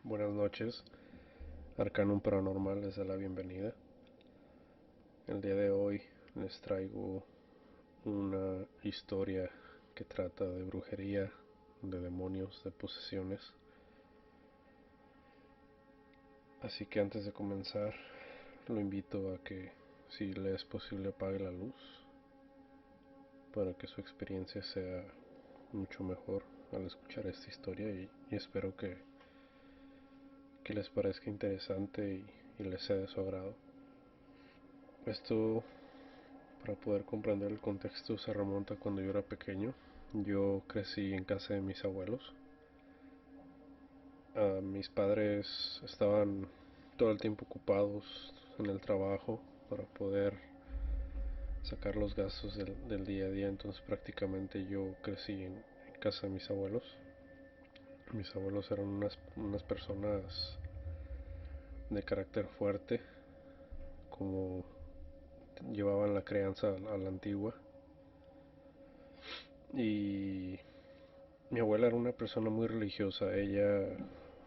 Buenas noches, Arcanum Paranormal les da la bienvenida. El día de hoy les traigo una historia que trata de brujería, de demonios, de posesiones. Así que antes de comenzar, lo invito a que, si le es posible, apague la luz para que su experiencia sea mucho mejor al escuchar esta historia y espero que les parezca interesante y les sea de su agrado. Esto, para poder comprender el contexto, se remonta cuando yo era pequeño. Yo crecí en casa de mis abuelos. Mis padres estaban todo el tiempo ocupados en el trabajo para poder sacar los gastos del día a día, entonces prácticamente yo crecí en casa de mis abuelos. Mis abuelos eran unas personas de carácter fuerte, como llevaban la crianza a la antigua. Y mi abuela era una persona muy religiosa. A ella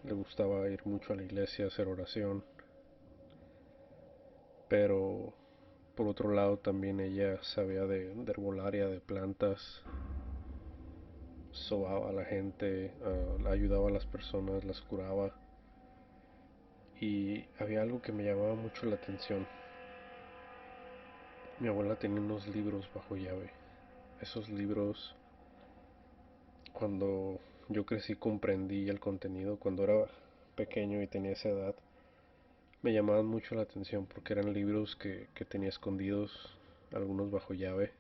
le gustaba ir mucho a la iglesia, hacer oración, pero por otro lado también ella sabía de herbolaria, de plantas, sobaba a la gente, ayudaba a las personas, las curaba. Y había algo que me llamaba mucho la atención. Mi abuela tenía unos libros bajo llave. Esos libros, cuando yo crecí, comprendí el contenido. Cuando era pequeño y tenía esa edad, me llamaban mucho la atención porque eran libros que tenía escondidos, algunos bajo llave.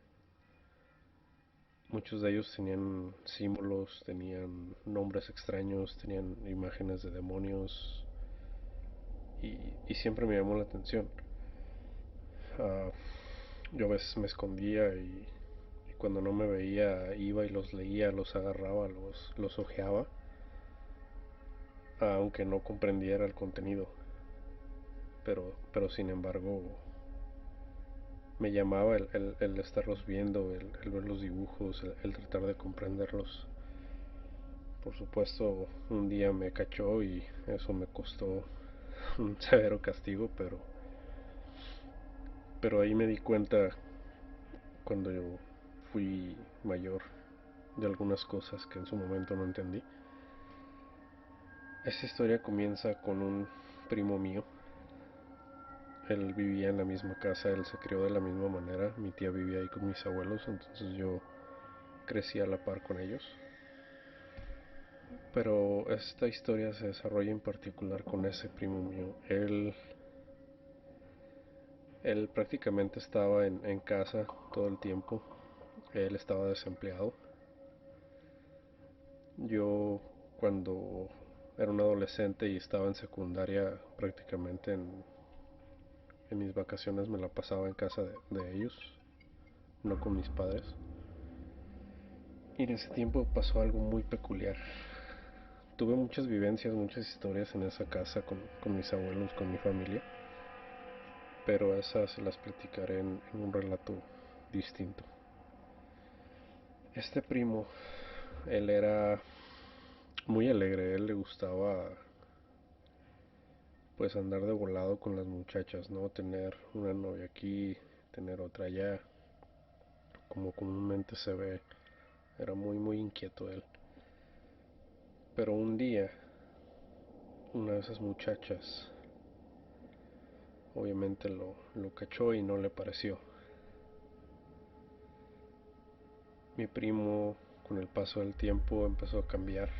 Muchos de ellos tenían símbolos, tenían nombres extraños, tenían imágenes de demonios y siempre me llamó la atención. Ah, yo a veces me escondía y cuando no me veía iba y los leía, los agarraba, los hojeaba, aunque no comprendiera el contenido. Pero sin embargo me llamaba el estarlos viendo, el ver los dibujos, el tratar de comprenderlos. Por supuesto, un día me cachó y eso me costó un severo castigo, pero ahí me di cuenta cuando yo fui mayor de algunas cosas que en su momento no entendí. Esta historia comienza con un primo mío. Él vivía en la misma casa, él se crió de la misma manera. Mi tía vivía ahí con mis abuelos, entonces yo crecí a la par con ellos. Pero esta historia se desarrolla en particular con ese primo mío. Él prácticamente estaba en casa todo el tiempo. Él estaba desempleado. Yo, cuando era un adolescente y estaba en secundaria, prácticamente en mis vacaciones me la pasaba en casa de ellos, no con mis padres. Y en ese tiempo pasó algo muy peculiar. Tuve muchas vivencias, muchas historias en esa casa con mis abuelos, con mi familia, pero esas se las platicaré en un relato distinto. Este primo, él era muy alegre, él le gustaba pues andar de volado con las muchachas, ¿no? Tener una novia aquí, tener otra allá, como comúnmente se ve. Era muy inquieto él. Pero un día, una de esas muchachas obviamente lo cachó y no le pareció. Mi primo, con el paso del tiempo, empezó a cambiar.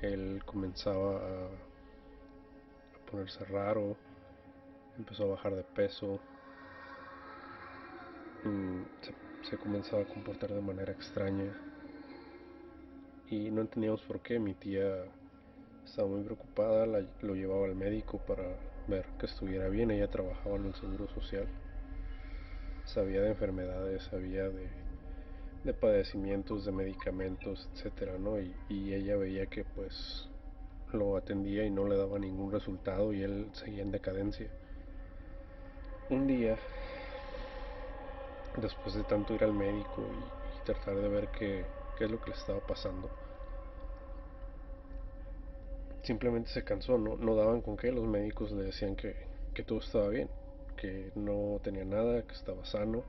Él comenzaba a ponerse raro, empezó a bajar de peso, se comenzaba a comportar de manera extraña y no entendíamos por qué. Mi tía estaba muy preocupada, lo llevaba al médico para ver que estuviera bien. Ella trabajaba en el seguro social, sabía de enfermedades, sabía de padecimientos, de medicamentos, etcétera, ¿no? Y ella veía que pues lo atendía y no le daba ningún resultado y él seguía en decadencia. Un día, después de tanto ir al médico y tratar de ver qué es lo que le estaba pasando, simplemente se cansó, no daban con qué. Los médicos le decían que todo estaba bien, que no tenía nada, que estaba sano,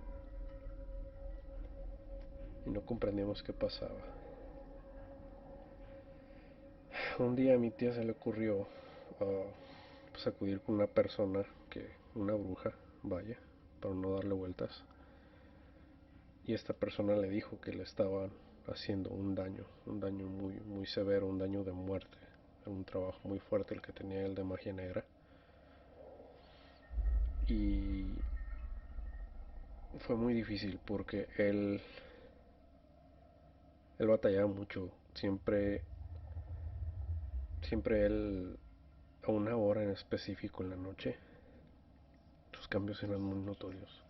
y no comprendíamos qué pasaba. Un día a mi tía se le ocurrió pues acudir con una persona, una bruja, vaya, para no darle vueltas, y esta persona le dijo que le estaban haciendo un daño muy, muy severo, un daño de muerte. Era un trabajo muy fuerte el que tenía él de magia negra. Y fue muy difícil porque él batallaba mucho. Siempre él, a una hora en específico en la noche, sus cambios eran muy notorios.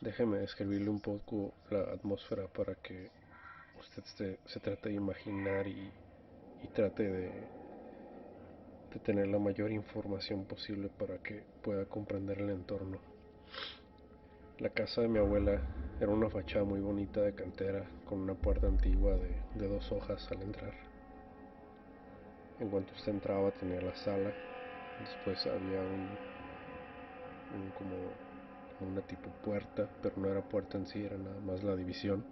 Déjeme describirle un poco la atmósfera para que usted se trate de imaginar y trate de tener la mayor información posible para que pueda comprender el entorno. La casa de mi abuela era una fachada muy bonita de cantera con una puerta antigua de dos hojas al entrar. En cuanto usted entraba tenía la sala, después había como una tipo puerta, pero no era puerta en sí, era nada más la división.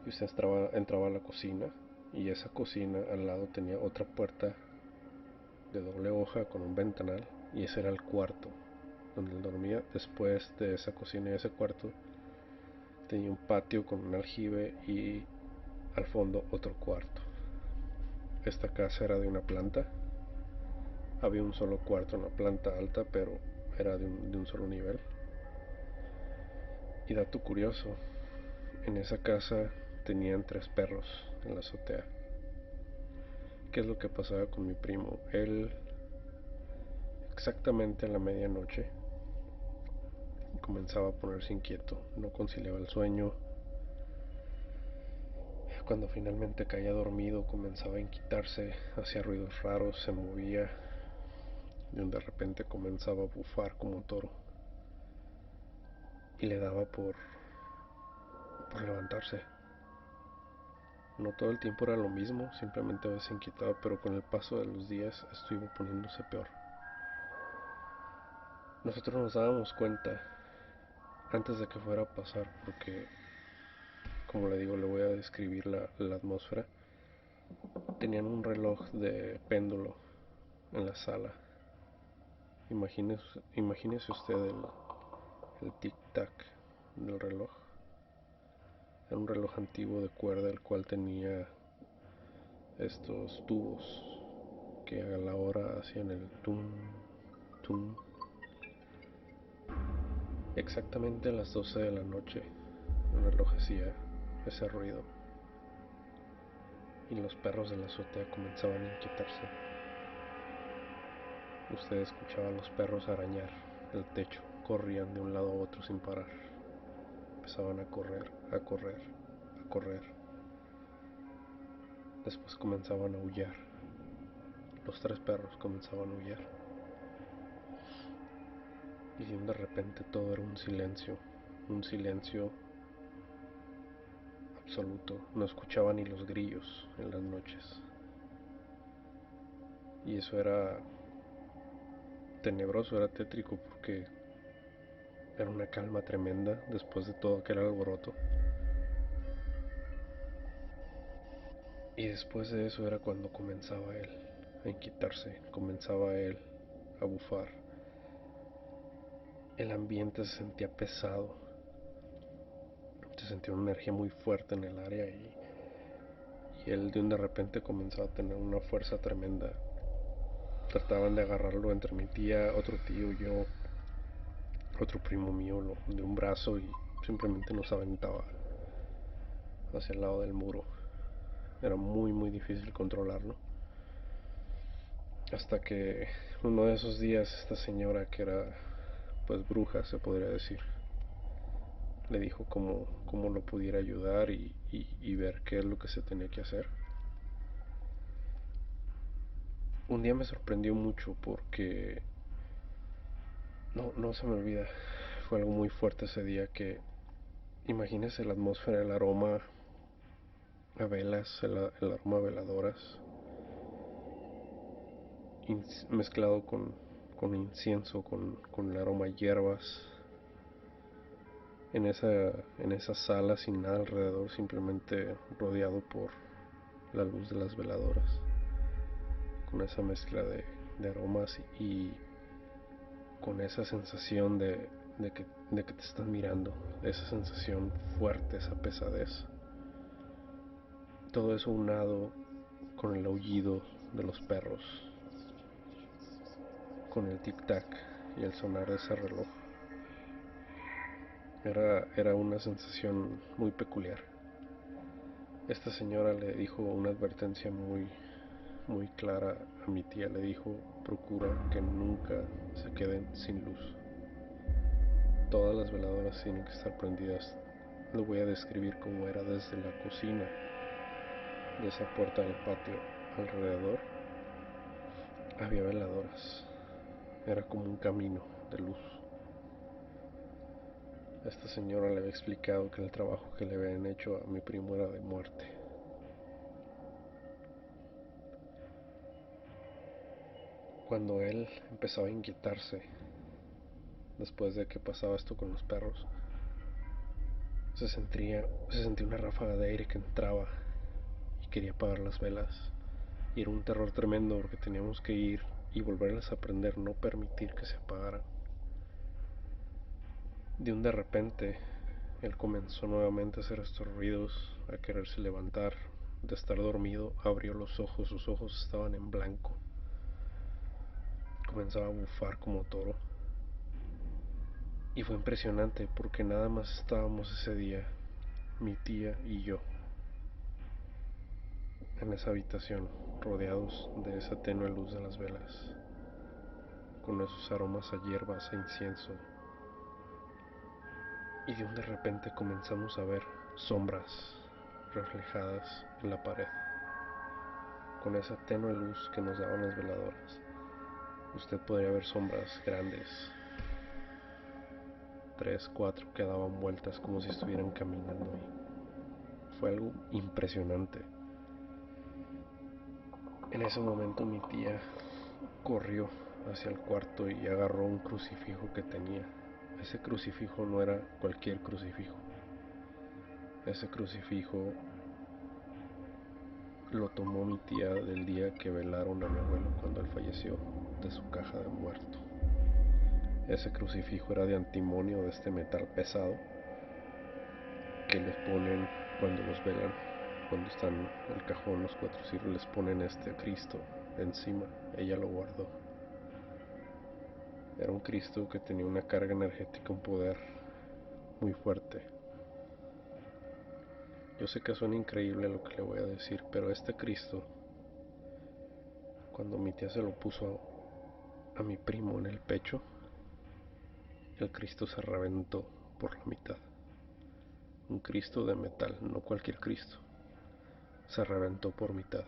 Y usted entraba a la cocina, y esa cocina al lado tenía otra puerta de doble hoja con un ventanal, y ese era el cuarto donde él dormía. Después de esa cocina y ese cuarto tenía un patio con un aljibe y al fondo otro cuarto. Esta casa era de una planta. Había un solo cuarto en la planta alta, pero era de un solo nivel. Y dato curioso, en esa casa tenían 3 perros en la azotea. ¿Qué es lo que pasaba con mi primo? Él, exactamente a la medianoche, comenzaba a ponerse inquieto, no conciliaba el sueño. Cuando finalmente caía dormido, comenzaba a inquietarse, hacía ruidos raros, se movía, y de repente comenzaba a bufar como un toro. Y le daba por levantarse. No todo el tiempo era lo mismo, simplemente a veces inquietaba, pero con el paso de los días estuvo poniéndose peor. Nosotros nos dábamos cuenta antes de que fuera a pasar, porque, como le digo, le voy a describir la atmósfera. Tenían un reloj de péndulo en la sala. Imagínese usted el tic-tac del reloj. Era un reloj antiguo de cuerda, el cual tenía estos tubos que a la hora hacían el tum, tum. Exactamente a las 12 de la noche el reloj hacía ese ruido y los perros de la azotea comenzaban a inquietarse. Usted escuchaba a los perros arañar el techo, corrían de un lado a otro sin parar. Empezaban a correr, a correr, a correr. Después comenzaban a aullar. Los 3 perros comenzaban a aullar. Y de repente todo era un silencio absoluto. No escuchaba ni los grillos en las noches. Y eso era tenebroso, era tétrico porque era una calma tremenda después de todo aquel alboroto. Y después de eso era cuando comenzaba él a inquietarse, comenzaba él a bufar. El ambiente se sentía pesado, se sentía una energía muy fuerte en el área y él de repente comenzaba a tener una fuerza tremenda. Trataban de agarrarlo entre mi tía, otro tío, yo, otro primo mío, de un brazo y simplemente nos aventaba hacia el lado del muro. Era muy muy difícil controlarlo. Hasta que uno de esos días esta señora, que era pues bruja se podría decir, le dijo cómo lo pudiera ayudar y ver qué es lo que se tenía que hacer. Un día me sorprendió mucho porque no se me olvida, fue algo muy fuerte ese día. Que imagínese la atmósfera, el aroma a velas, el aroma a veladoras, mezclado con incienso, con el aroma a hierbas, en esa sala sin nada alrededor, simplemente rodeado por la luz de las veladoras, con esa mezcla de aromas y con esa sensación de que te están mirando, esa sensación fuerte, esa pesadez. Todo eso unado con el aullido de los perros, con el tic-tac y el sonar de ese reloj. Era una sensación muy peculiar. Esta señora le dijo una advertencia muy clara a mi tía. Le dijo: procura que nunca se queden sin luz. Todas las veladoras tienen que estar prendidas. Lo voy a describir como era desde la cocina, de esa puerta del patio alrededor. Había veladoras. Era como un camino de luz. Esta señora le había explicado que el trabajo que le habían hecho a mi primo era de muerte. Cuando él empezaba a inquietarse, después de que pasaba esto con los perros, se sentía una ráfaga de aire que entraba y quería apagar las velas. Y era un terror tremendo porque teníamos que ir y volverlas a prender, no permitir que se apagaran. De repente, él comenzó nuevamente a hacer estos ruidos, a quererse levantar. De estar dormido, abrió los ojos, sus ojos estaban en blanco. Comenzaba a bufar como toro. Y fue impresionante porque nada más estábamos ese día, mi tía y yo, en esa habitación, rodeados de esa tenue luz de las velas, con esos aromas a hierbas e incienso. Y de repente comenzamos a ver sombras reflejadas en la pared, con esa tenue luz que nos daban las veladoras. Usted podría ver sombras grandes, 3, 4, que daban vueltas como si estuvieran caminando. Fue algo impresionante. En ese momento mi tía corrió hacia el cuarto y agarró un crucifijo que tenía. Ese crucifijo no era cualquier crucifijo. Ese crucifijo lo tomó mi tía del día que velaron a mi abuelo cuando él falleció, de su caja de muerto. Ese crucifijo era de antimonio, de este metal pesado que les ponen cuando los velan, cuando están en el cajón, los 4 siglos, les ponen este Cristo encima. Ella lo guardó. Era un Cristo que tenía una carga energética, un poder muy fuerte. Yo sé que suena increíble lo que le voy a decir, pero este Cristo, cuando mi tía se lo puso a mi primo en el pecho, el Cristo se reventó por la mitad. Un Cristo de metal, no cualquier Cristo. Se reventó por mitad.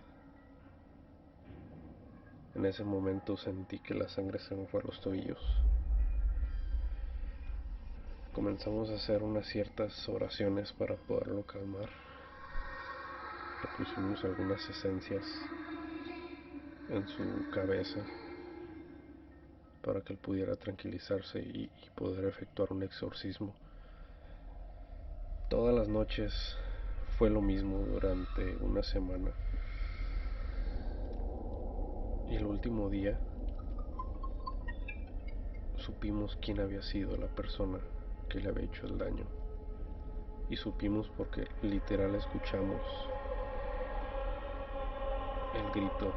En ese momento sentí que la sangre se me fue a los tobillos. Comenzamos a hacer unas ciertas oraciones para poderlo calmar. Le pusimos algunas esencias en su cabeza para que él pudiera tranquilizarse y poder efectuar un exorcismo. Todas las noches fue lo mismo durante una semana. Y el último día supimos quién había sido la persona que le había hecho el daño. Y supimos porque literal escuchamos el grito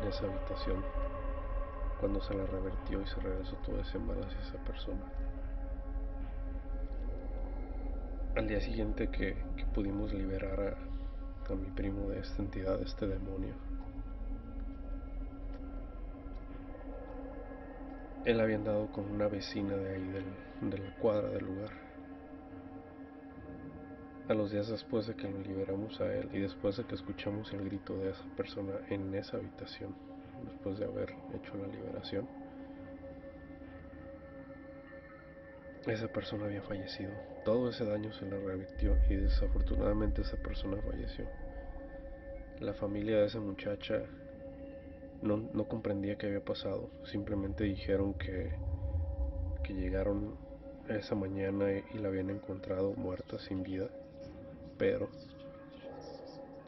en esa habitación cuando se la revertió y se regresó todo ese mal hacia esa persona. Al día siguiente que pudimos liberar a mi primo de esta entidad, de este demonio, él había andado con una vecina de ahí de la cuadra del lugar. A los días después de que lo liberamos a él y después de que escuchamos el grito de esa persona en esa habitación, después de haber hecho la liberación, esa persona había fallecido. Todo ese daño se le revirtió y desafortunadamente esa persona falleció. La familia de esa muchacha no comprendía qué había pasado. Simplemente dijeron que llegaron esa mañana y la habían encontrado muerta, sin vida, pero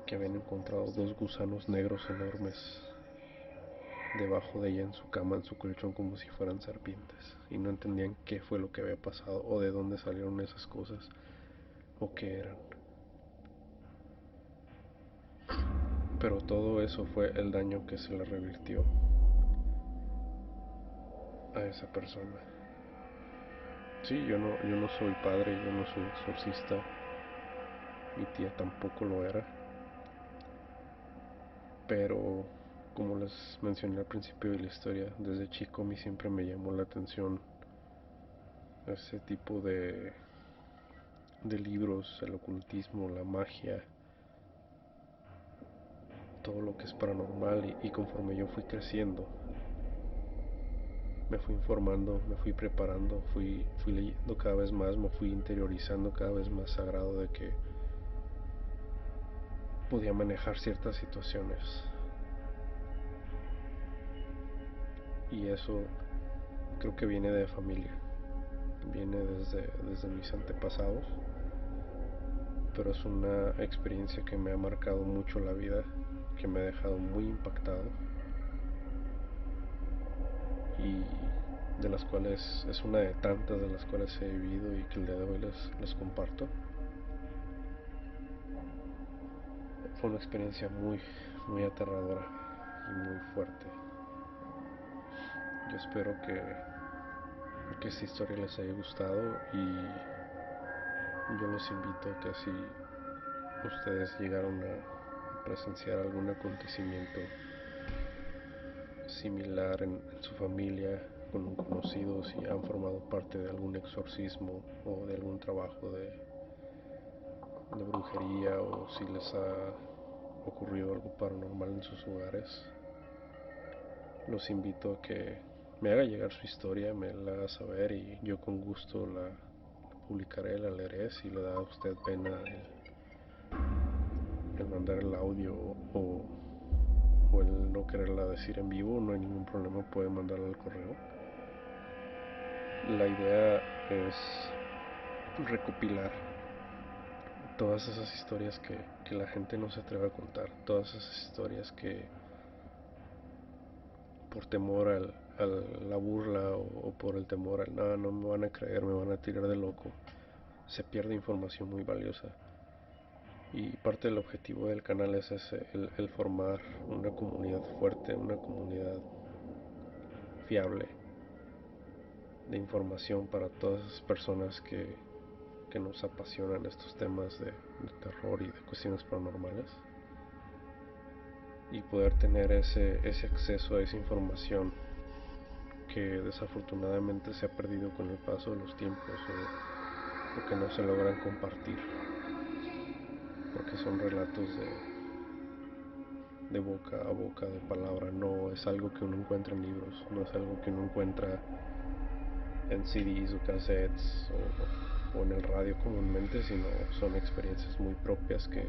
que habían encontrado dos gusanos negros enormes debajo de ella en su cama, en su colchón, como si fueran serpientes, y no entendían qué fue lo que había pasado o de dónde salieron esas cosas o qué eran. Pero todo eso fue el daño que se le revirtió a esa persona. Sí, yo no soy padre, yo no soy exorcista, mi tía tampoco lo era, pero como les mencioné al principio de la historia, desde chico a mí siempre me llamó la atención ese tipo de libros, el ocultismo, la magia, todo lo que es paranormal, y conforme yo fui creciendo, me fui informando, me fui preparando, fui leyendo cada vez más, me fui interiorizando cada vez más sagrado de que podía manejar ciertas situaciones. Y eso creo que viene de familia, viene desde mis antepasados, pero es una experiencia que me ha marcado mucho la vida, que me ha dejado muy impactado y de las cuales es una de tantas de las cuales he vivido y que el día de hoy les comparto. Fue una experiencia muy aterradora y muy fuerte. Yo espero que esta historia les haya gustado, y yo los invito a que si ustedes llegaron a presenciar algún acontecimiento similar en su familia, con un conocido, si han formado parte de algún exorcismo o de algún trabajo de brujería, o si les ha ocurrido algo paranormal en sus hogares, los invito a que me haga llegar su historia, me la haga saber, y yo con gusto la publicaré, la leeré. Si le da a usted pena el mandar el audio o el no quererla decir en vivo, no hay ningún problema, puede mandarla al correo. La idea es recopilar todas esas historias que la gente no se atreve a contar, todas esas historias que por temor a la burla, o por el temor al no me van a creer, me van a tirar de loco, se pierde información muy valiosa. Y parte del objetivo del canal es ese, el formar una comunidad fuerte, una comunidad fiable de información para todas esas personas que nos apasionan estos temas de terror y de cuestiones paranormales, y poder tener ese acceso a esa información que desafortunadamente se ha perdido con el paso de los tiempos, o que no se logran compartir, porque son relatos de boca a boca, de palabra, no es algo que uno encuentra en libros, no es algo que uno encuentra en CDs o cassettes o en el radio comúnmente, sino son experiencias muy propias que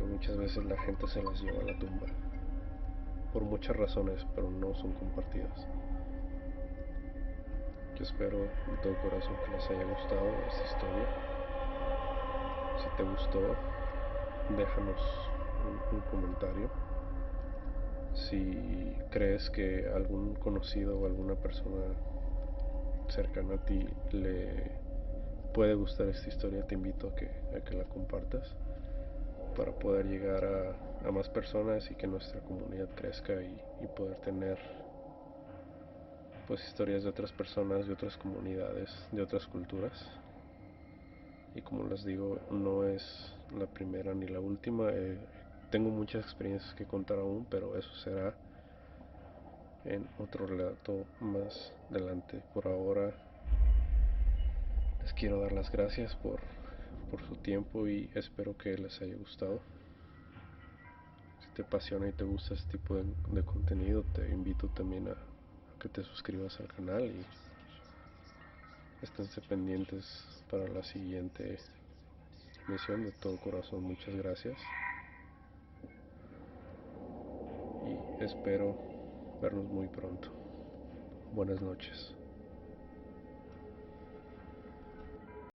muchas veces la gente se las lleva a la tumba, por muchas razones, pero no son compartidas. Yo espero de todo corazón que les haya gustado esta historia. Si te gustó, déjanos un comentario. Si crees que algún conocido o alguna persona cercana a ti le puede gustar esta historia, te invito a que la compartas para poder llegar a más personas y que nuestra comunidad crezca, y poder tener pues historias de otras personas, de otras comunidades, de otras culturas. Y como les digo, no es la primera ni la última. Tengo muchas experiencias que contar aún, pero eso será en otro relato más adelante. Por ahora les quiero dar las gracias por su tiempo, y espero que les haya gustado. Si te apasiona y te gusta este tipo de contenido, te invito también a que te suscribas al canal, y esténse pendientes para la siguiente emisión. De todo corazón, muchas gracias. Y espero vernos muy pronto. Buenas noches.